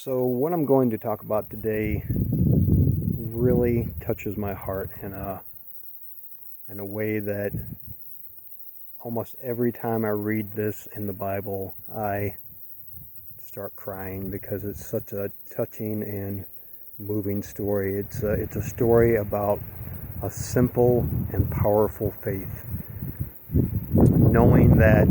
So what I'm going to talk about today really touches my heart in a way that almost every time I read this in the Bible, I start crying because it's such a touching and moving story. It's a story about a simple and powerful faith. Knowing that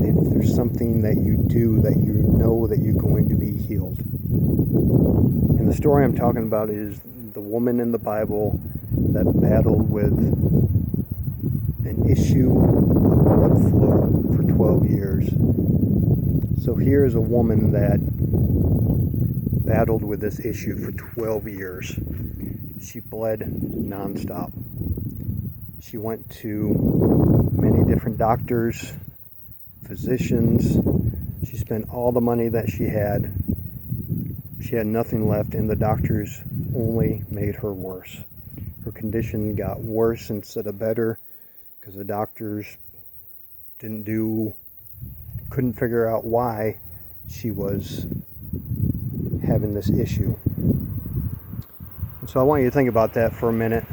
if there's something that you do that you know that you're going to be healed. And the story I'm talking about is the woman in the Bible that battled with an issue of blood flow for 12 years. So here is a woman that battled with this issue for 12 years. She bled nonstop. She went to many different doctors, physicians. She spent all the money that she had. She had nothing left, and the doctors only made her worse. Her condition got worse instead of better because the doctors couldn't figure out why she was having this issue. So I want you to think about that for a minute.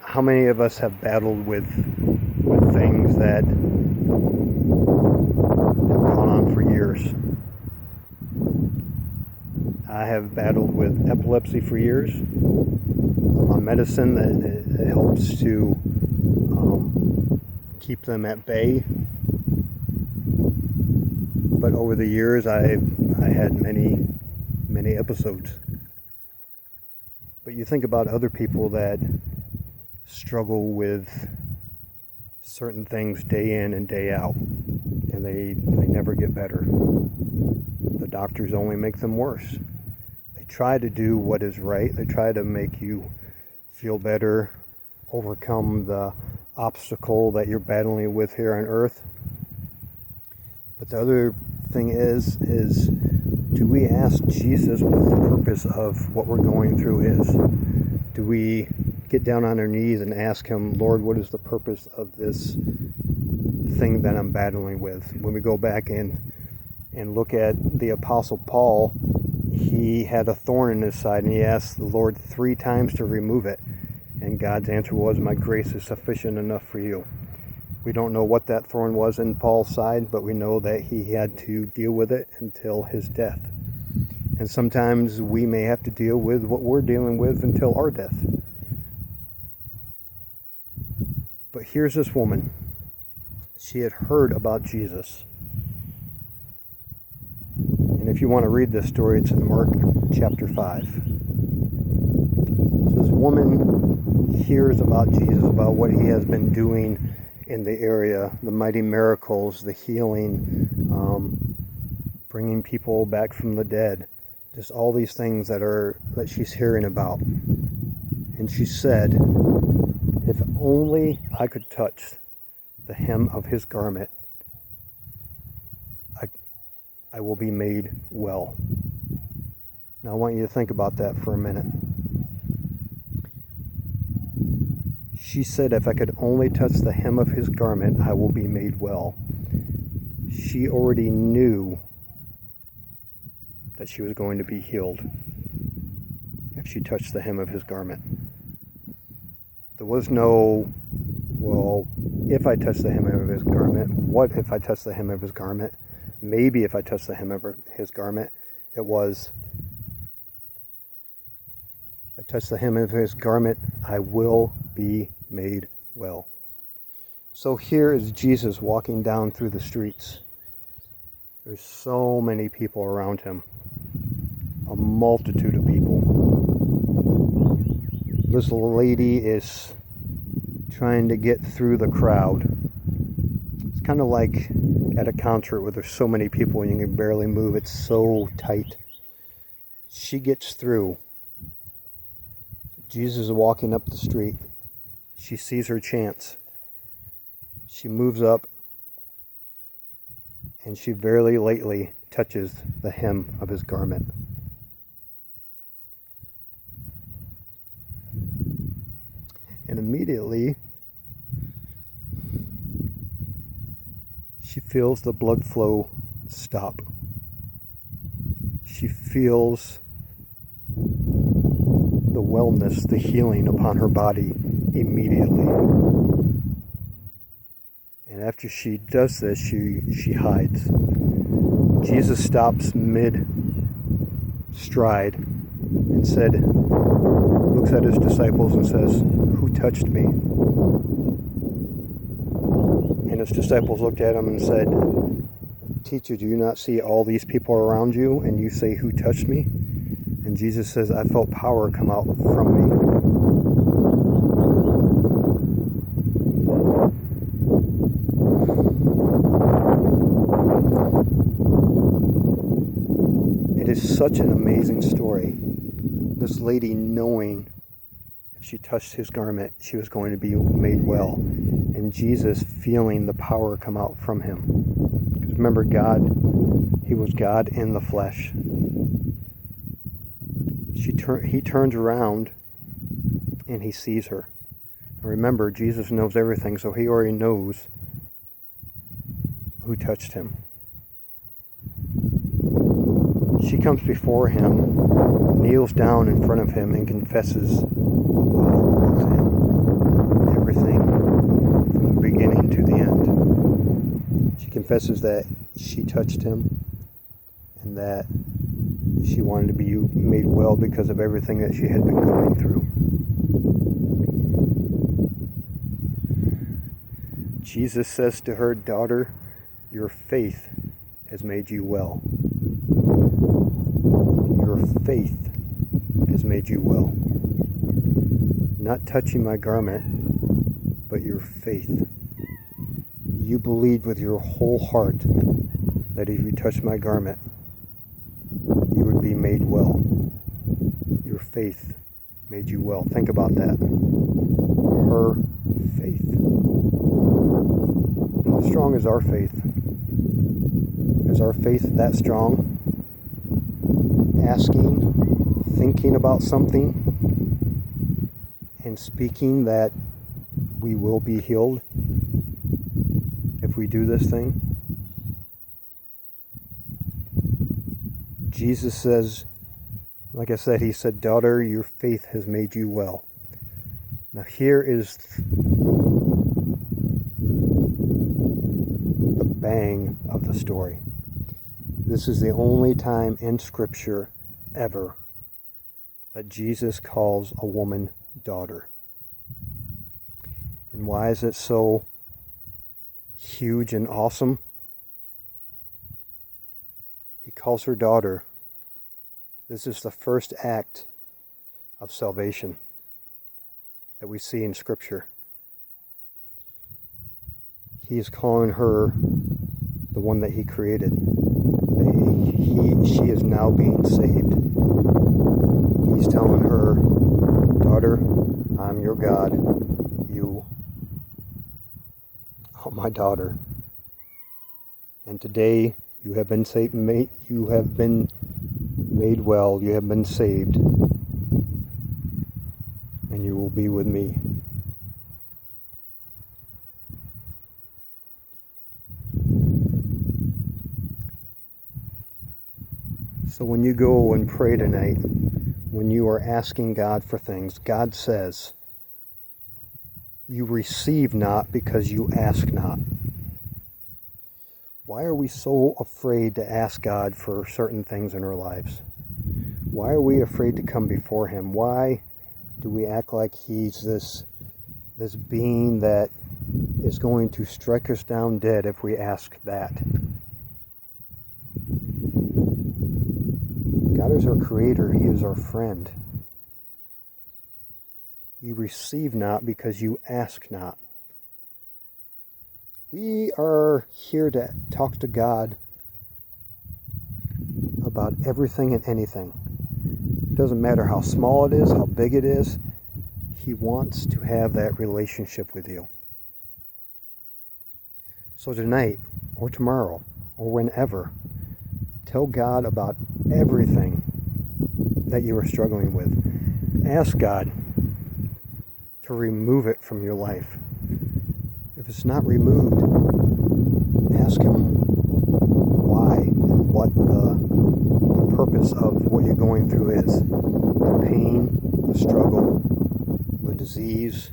How many of us have battled with things that have gone on for years? I have battled with epilepsy for years. I'm on medicine that helps to keep them at bay. But over the years, I had many episodes. But you think about other people that struggle with certain things day in and day out, and they never get better. The doctors only make them worse. They try to do what is right. They try to make you feel better, overcome the obstacle that you're battling with here on earth. But the other thing is do we ask Jesus what the purpose of what we're going through is? Do we get down on our knees and ask him, Lord, what is the purpose of this thing that I'm battling with? When we go back and look at the Apostle Paul, he had a thorn in his side, and he asked the Lord 3 times to remove it. And God's answer was, my grace is sufficient enough for you. We don't know what that thorn was in Paul's side, but we know that he had to deal with it until his death. And sometimes we may have to deal with what we're dealing with until our death. But here's this woman. She had heard about Jesus. And if you want to read this story, it's in Mark chapter 5. So this woman hears about Jesus, about what he has been doing in the area, the mighty miracles, the healing, bringing people back from the dead, just all these things that she's hearing about. And she said, if only I could touch the hem of his garment, I will be made well. Now I want you to think about that for a minute. She said, if I could only touch the hem of his garment, I will be made well. She already knew that she was going to be healed if she touched the hem of his garment. There was no, well, if I touch the hem of his garment, what if I touch the hem of his garment? Maybe if I touch the hem of his garment. It was, if I touch the hem of his garment, I will be made well. So here is Jesus walking down through the streets. There's so many people around him. A multitude of people. This lady is trying to get through the crowd. It's kind of like at a concert where there's so many people and you can barely move. It's so tight. She gets through. Jesus is walking up the street. She sees her chance. She moves up and she very lightly touches the hem of his garment. And immediately She feels the blood flow stop. She feels the wellness, the healing upon her body immediately. And after she does this, she hides. Jesus stops mid-stride and looks at his disciples and says, "Who touched me?" And his disciples looked at him and said, "Teacher, do you not see all these people around you, and you say, 'Who touched me?'" And Jesus says, "I felt power come out from me." It is such an amazing story. This lady knowing if she touched his garment, she was going to be made well. And Jesus feeling the power come out from him. Because remember, he was God in the flesh. He turns around and he sees her. And remember, Jesus knows everything, so he already knows who touched him. She comes before him, kneels down in front of him, and confesses all of him, everything from the beginning to the end. She confesses that she touched him and that she wanted to be made well because of everything that she had been going through. Jesus says to her, "Daughter, your faith has made you well." Your faith has made you well. Not touching my garment, but your faith. You believed with your whole heart that if you touched my garment, you would be made well. Your faith made you well. Think about that. Her faith. How strong is our faith? Is our faith that strong? Asking, thinking about something, and speaking that we will be healed if we do this thing? Jesus says, like I said, he said, "Daughter, your faith has made you well." Now here is the bang of the story. This is the only time in Scripture ever that Jesus calls a woman daughter. And why is it so huge and awesome? He calls her daughter. This is the first act of salvation that we see in Scripture. He is calling her the one that he created. She is now being saved. He's telling her, "Daughter, I'm your God. You are my daughter. And today you have been saved, you have been made well, you have been saved, and you will be with me." So when you go and pray tonight, when you are asking God for things, God says, "You receive not because you ask not." Why are we so afraid to ask God for certain things in our lives? Why are we afraid to come before him? Why do we act like he's this being that is going to strike us down dead if we ask that? God is our creator. He is our friend. You receive not because you ask not. We are here to talk to God about everything and anything. It doesn't matter how small it is, how big it is. He wants to have that relationship with you. So tonight, or tomorrow, or whenever, tell God about everything that you are struggling with. Ask God to remove it from your life. If it's not removed, ask him why and what the purpose of what you're going through is. The pain, the struggle, the disease,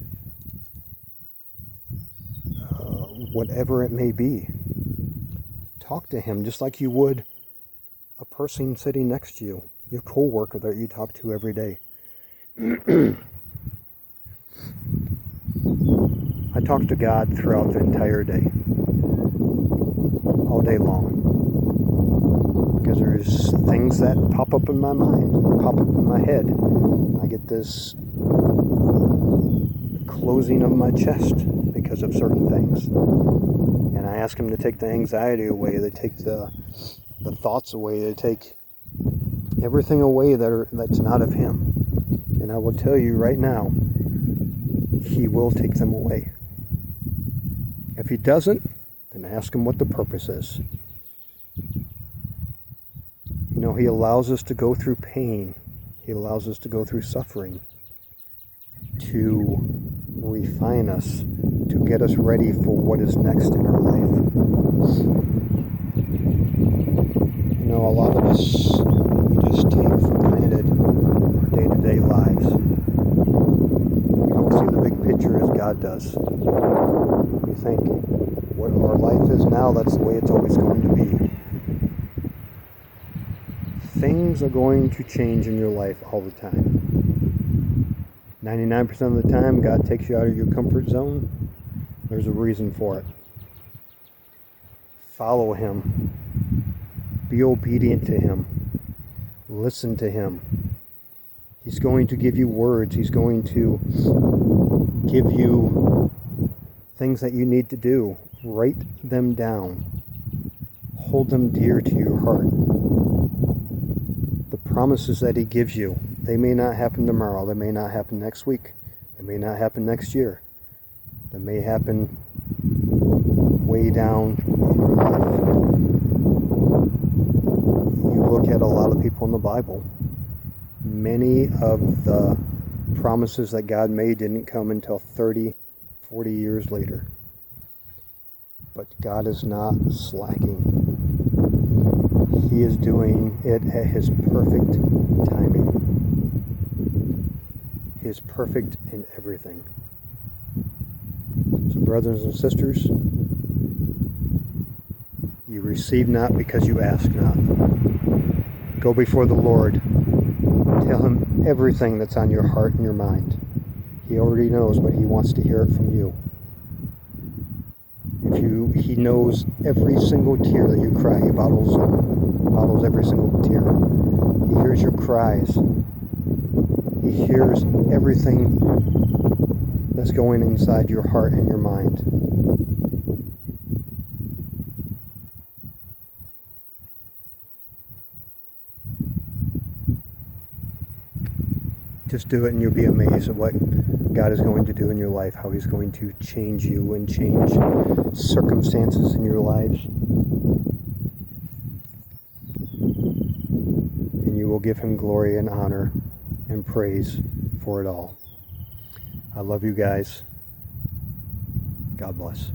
whatever it may be. Talk to him just like you would a person sitting next to you, your co-worker that you talk to every day. I talk to God throughout the entire day, all day long, because there's things that pop up in my mind, pop up in my head. I get this closing of my chest because of certain things, and I ask him to take the anxiety away, they take the thoughts away, they take everything away that's not of him. And I will tell you right now, he will take them away. If he doesn't, then ask him what the purpose is. You know, he allows us to go through pain. He allows us to go through suffering to refine us, to get us ready for what is next in our life. You know, a lot of us, we just take for granted our day-to-day lives. We don't see the big picture as God does. We think what our life is now, that's the way it's always going to be. Things are going to change in your life all the time. 99% of the time, God takes you out of your comfort zone. There's a reason for it. Follow him. Be obedient to him. Listen to him. He's going to give you words. He's going to give you things that you need to do. Write them down. Hold them dear to your heart. The promises that he gives you, they may not happen tomorrow. They may not happen next week. They may not happen next year. They may happen way down in your life. You look at a lot of people in the Bible. Many of the promises that God made didn't come until 30, 40 years later. But God is not slacking. He is doing it at his perfect timing. He is perfect in everything. So, brothers and sisters, you receive not because you ask not. Go before the Lord. Tell him everything that's on your heart and your mind. He already knows, but he wants to hear it from you. He knows every single tear that you cry. He bottles every single tear. He hears your cries. He hears everything that's going inside your heart and your mind. Just do it and you'll be amazed at what God is going to do in your life, how he's going to change you and change circumstances in your lives. And you will give him glory and honor and praise for it all. I love you guys. God bless.